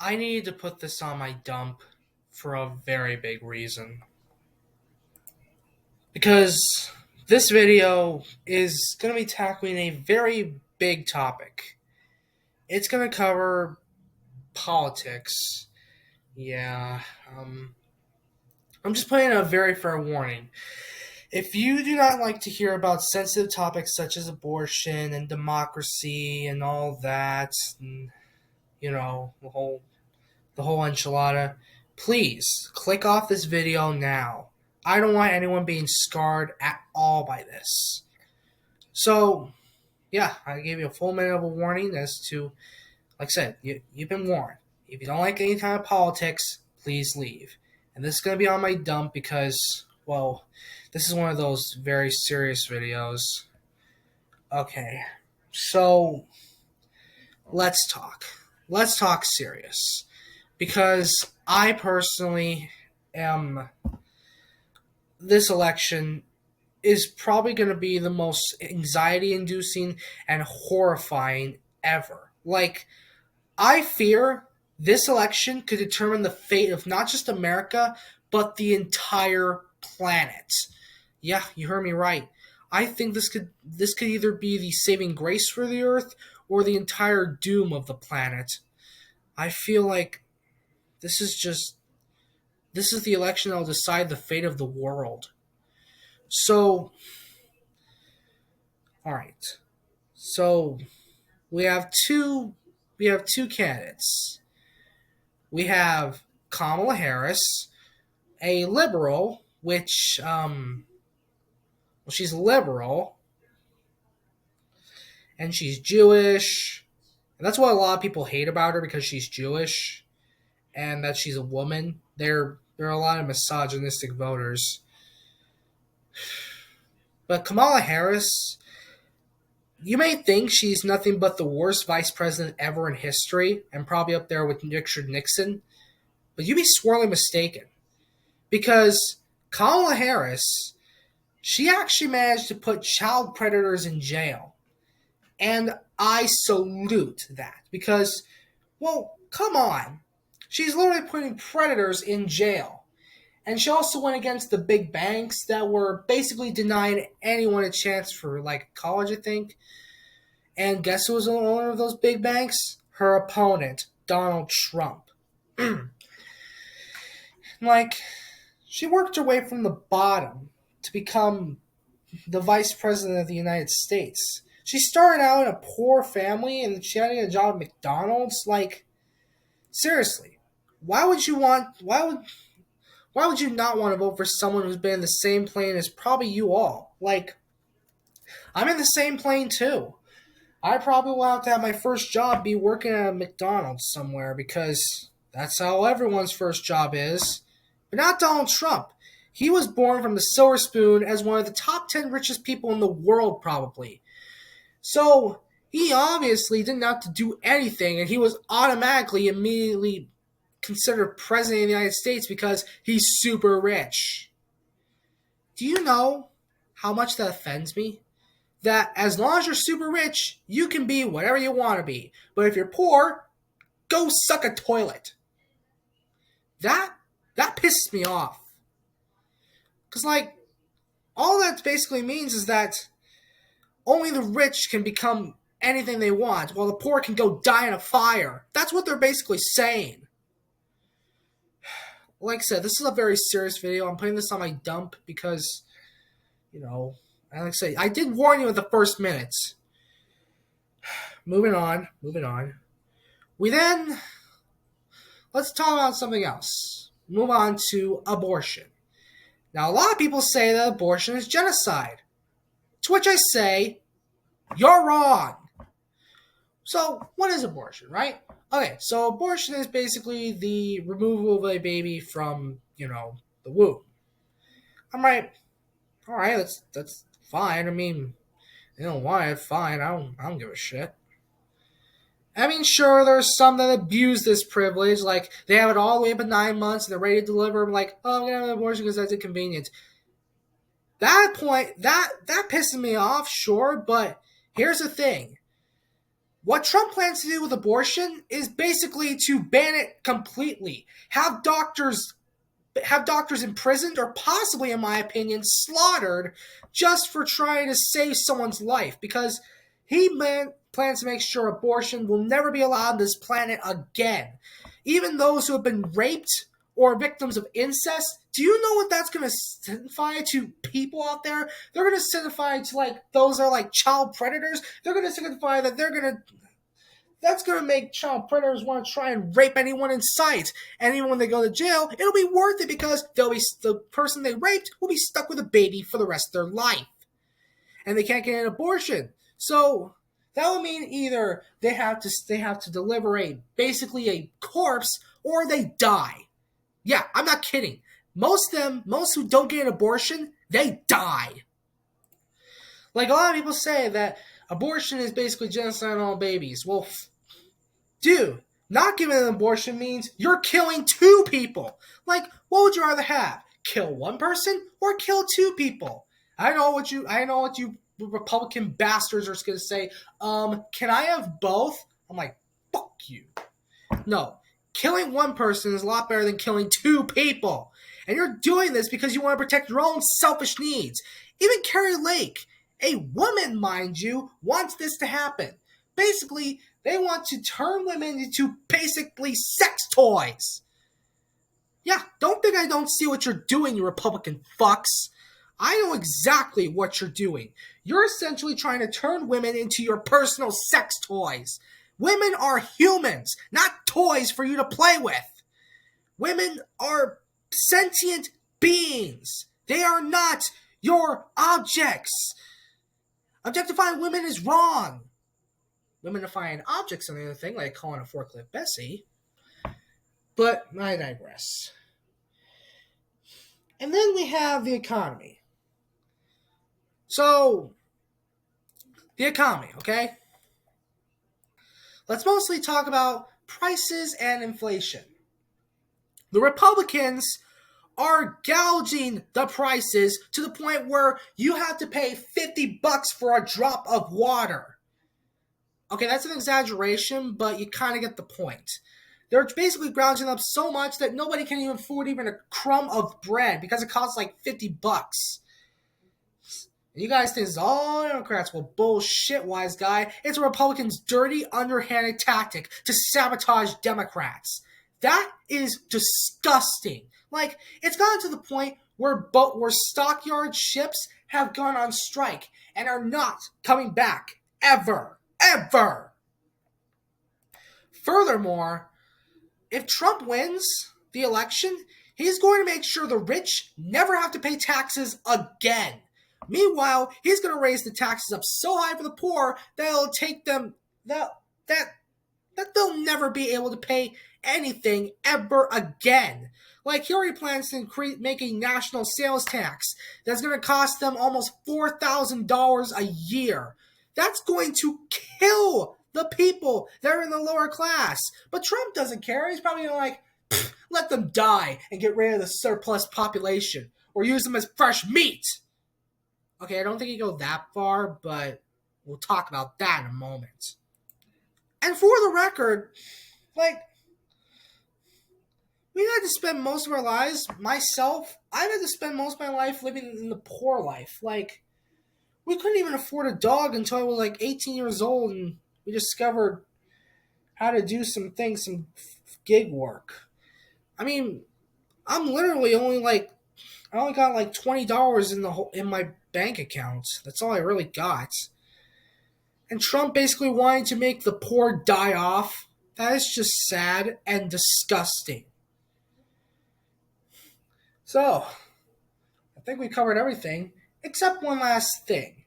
I needed to put this on my dump for a very big reason. Because this video is going to be tackling a very big topic. It's going to cover politics. Yeah, I'm just putting a very fair warning. If you do not like to hear about sensitive topics such as abortion and democracy and all that, and, the whole enchilada, please click off this video now. I don't want anyone being scarred at all by this. So, yeah, I gave you a full minute of a warning as to, like I said, you've been warned. If you don't like any kind of politics, please leave. And this is going to be on my dump because, well, this is one of those very serious videos. Okay, so let's talk. Let's talk serious. Because I personally am. This election is probably going to be the most anxiety inducing and horrifying ever. Like, I fear this election could determine the fate of not just America, but the entire planet. Yeah, you heard me right. I think this could either be the saving grace for the earth or the entire doom of the planet. I feel like this is the election that will decide the fate of the world. So, all right. So, we have two candidates. We have Kamala Harris, a liberal, which she's liberal and she's Jewish. And that's what a lot of people hate about her, because she's Jewish and that she's a woman. There are a lot of misogynistic voters. But Kamala Harris, you may think she's nothing but the worst vice president ever in history, and probably up there with Richard Nixon, but you'd be sorely mistaken. Because Kamala Harris, she actually managed to put child predators in jail. And I salute that. Because, well, come on. She's literally putting predators in jail. And she also went against the big banks that were basically denying anyone a chance for, like, college, I think. And guess who was the owner of those big banks? Her opponent, Donald Trump. Like, she worked her way from the bottom to become the vice president of the United States. She started out in a poor family and she had to get a job at McDonald's. Like, seriously, why would you not want to vote for someone who's been in the same plane as probably you all? Like, I'm in the same plane too. I probably will have to have my first job be working at a McDonald's somewhere, because that's how everyone's first job is. But not Donald Trump. He was born from the silver spoon as one of the top 10 richest people in the world, probably. So, he obviously didn't have to do anything, and he was immediately considered president of the United States because he's super rich. Do you know how much that offends me? That as long as you're super rich, you can be whatever you want to be. But if you're poor, go suck a toilet. That pisses me off. Because, like, all that basically means is that only the rich can become anything they want, while the poor can go die in a fire. That's what they're basically saying. Like I said, this is a very serious video. I'm putting this on my dump because, like I say, I did warn you in the first minutes. Moving on. Let's talk about something else. Move on to abortion. Now, a lot of people say that abortion is genocide. To which I say, you're wrong. So, what is abortion, right? Okay, so abortion is basically the removal of a baby from, the womb. I'm right. All right, that's fine. I mean, why? Fine. I don't give a shit. I mean, sure, there's some that abuse this privilege. Like, they have it all the way up to 9 months and they're ready to deliver. I'm like, oh, I'm going to have an abortion because that's inconvenient. That pisses me off, sure, but here's the thing. What Trump plans to do with abortion is basically to ban it completely. Have doctors imprisoned or possibly, in my opinion, slaughtered just for trying to save someone's life, because plans to make sure abortion will never be allowed on this planet again. Even those who have been raped or victims of incest, do you know what that's going to signify to people out there? They're going to signify to, like, those are like child predators. They're going to signify that that's going to make child predators want to try and rape anyone in sight. And even when they go to jail, it'll be worth it, because the person they raped will be stuck with a baby for the rest of their life. And they can't get an abortion. So that would mean either they have to deliver basically a corpse, or they die. Yeah, I'm not kidding. Most who don't get an abortion, they die. Like, a lot of people say that abortion is basically genocide on all babies. Well, dude, not giving an abortion means you're killing two people. Like, what would you rather have? Kill one person or kill two people? I know what you Republican bastards are going to say. Can I have both? I'm like, fuck you. No, killing one person is a lot better than killing two people. And you're doing this because you want to protect your own selfish needs. Even Carrie Lake, a woman, mind you, wants this to happen. Basically, they want to turn women into basically sex toys. Yeah, don't think I don't see what you're doing, you Republican fucks. I know exactly what you're doing. You're essentially trying to turn women into your personal sex toys. Women are humans, not toys for you to play with. Women are sentient beings. They are not your objects. Objectifying women is wrong. Womenifying objects and the other thing, like calling a forklift Bessie. But I digress. And then we have the economy. So, the economy, okay? Let's mostly talk about prices and inflation. The Republicans are gouging the prices to the point where you have to pay $50 for a drop of water. Okay, that's an exaggeration, but you kind of get the point. They're basically gouging up so much that nobody can even afford even a crumb of bread because it costs like $50. You guys think it's all Democrats. Well, bullshit, wise guy. It's a Republican's dirty, underhanded tactic to sabotage Democrats. That is disgusting. Like, it's gotten to the point where stockyard ships have gone on strike and are not coming back. Ever. Ever. Furthermore, if Trump wins the election, he's going to make sure the rich never have to pay taxes again. Meanwhile, he's going to raise the taxes up so high for the poor that it'll take them that they'll never be able to pay anything ever again. Like, he already plans to make a national sales tax that's going to cost them almost $4,000 a year. That's going to kill the people that are in the lower class. But Trump doesn't care. He's probably going to let them die and get rid of the surplus population or use them as fresh meat. Okay, I don't think he'd go that far, but we'll talk about that in a moment. And for the record, like, we've had to spend most of our lives, I've had to spend most of my life living in the poor life. Like, we couldn't even afford a dog until I was like 18 years old, and we discovered how to do some gig work. I mean, I'm literally I only got like $20 in my bank account. That's all I really got. And Trump basically wanting to make the poor die off. That is just sad and disgusting. So, I think we covered everything except one last thing.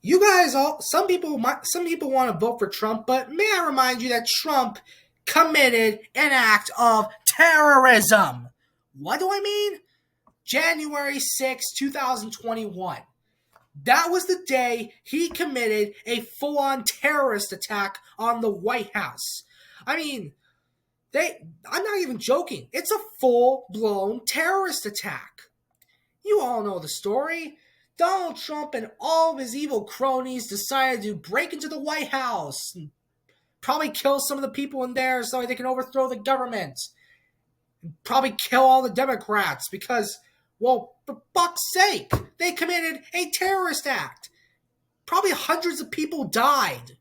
You guys some people want to vote for Trump, but may I remind you that Trump committed an act of terrorism. What do I mean? January 6, 2021. That was the day he committed a full-on terrorist attack on the White House. I mean, I'm not even joking. It's a full-blown terrorist attack. You all know the story. Donald Trump and all of his evil cronies decided to break into the White House and Probably kill some of the people in there so they can overthrow the government. And probably kill all the Democrats because, well, for fuck's sake, they committed a terrorist act. Probably hundreds of people died.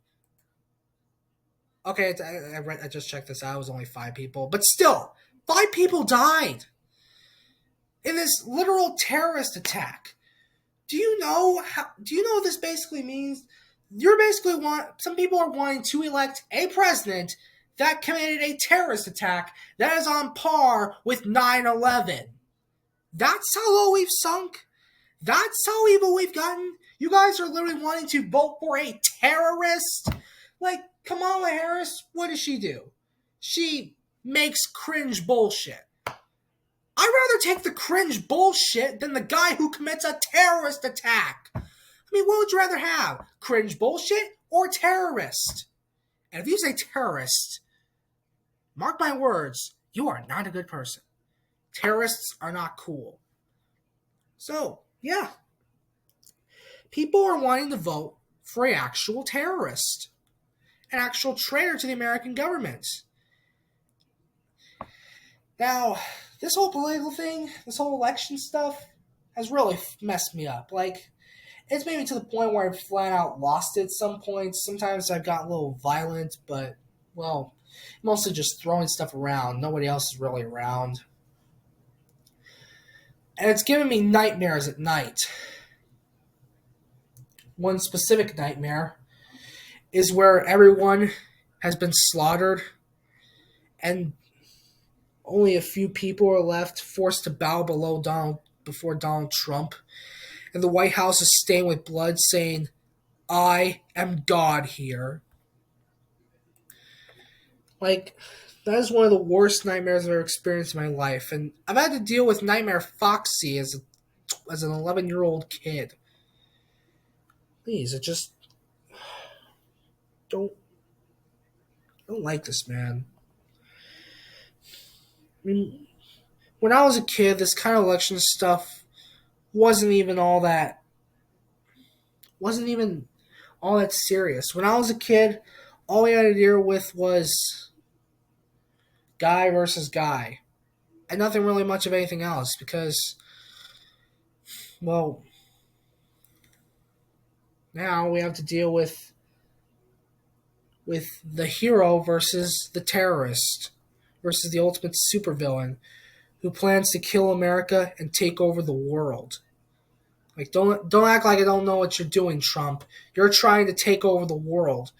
Okay, I just checked this out. It was only 5 people. But still, 5 people died in this literal terrorist attack. Do you know what this basically means? Some people are wanting to elect a president that committed a terrorist attack that is on par with 9/11. That's how low we've sunk. That's how evil we've gotten. You guys are literally wanting to vote for a terrorist? Like, Kamala Harris, what does she do? She makes cringe bullshit. I'd rather take the cringe bullshit than the guy who commits a terrorist attack. I mean, what would you rather have? Cringe bullshit or terrorist? And if you say terrorist, mark my words, you are not a good person. Terrorists are not cool. So, yeah. People are wanting to vote for an actual terrorist. An actual traitor to the American government. Now, this whole political thing, this whole election stuff, has really messed me up. Like, it's made me to the point where I've flat out lost it at some points. Sometimes I've gotten a little violent, but, well, mostly just throwing stuff around. Nobody else is really around. And it's given me nightmares at night. One specific nightmare is where everyone has been slaughtered and only a few people are left, forced to bow before Donald Trump. And the White House is stained with blood saying, "I am God here." Like, that is one of the worst nightmares I've ever experienced in my life. And I've had to deal with Nightmare Foxy as an 11-year-old kid. Please, I just don't like this, man. I mean, when I was a kid, this kind of election stuff wasn't even all that serious. When I was a kid, all we had to deal with was guy versus guy. And nothing really much of anything else because, well, now we have to deal with the hero versus the terrorist versus the ultimate supervillain who plans to kill America and take over the world. Like, don't act like I don't know what you're doing, Trump. You're trying to take over the world.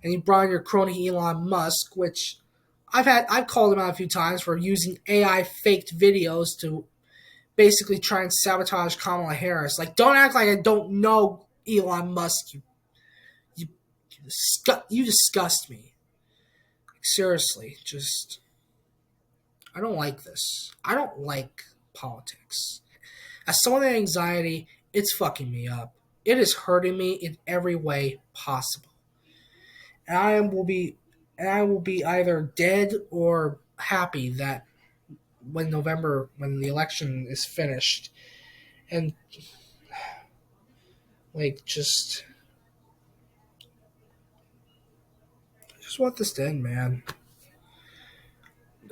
And you brought in your crony Elon Musk, which I've called him out a few times for using AI faked videos to basically try and sabotage Kamala Harris. Like, don't act like I don't know Elon Musk. You disgust me. Like, seriously, just I don't like this. I don't like politics. As someone with anxiety, it's fucking me up. It is hurting me in every way possible. And I will be either dead or happy that when the election is finished. And like I just want this to end, man.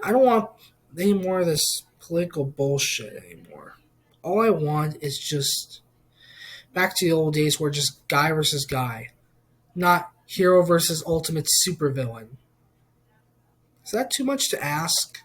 I don't want any more of this political bullshit anymore. All I want is just back to the old days where just guy versus guy, not hero versus ultimate supervillain. Is that too much to ask?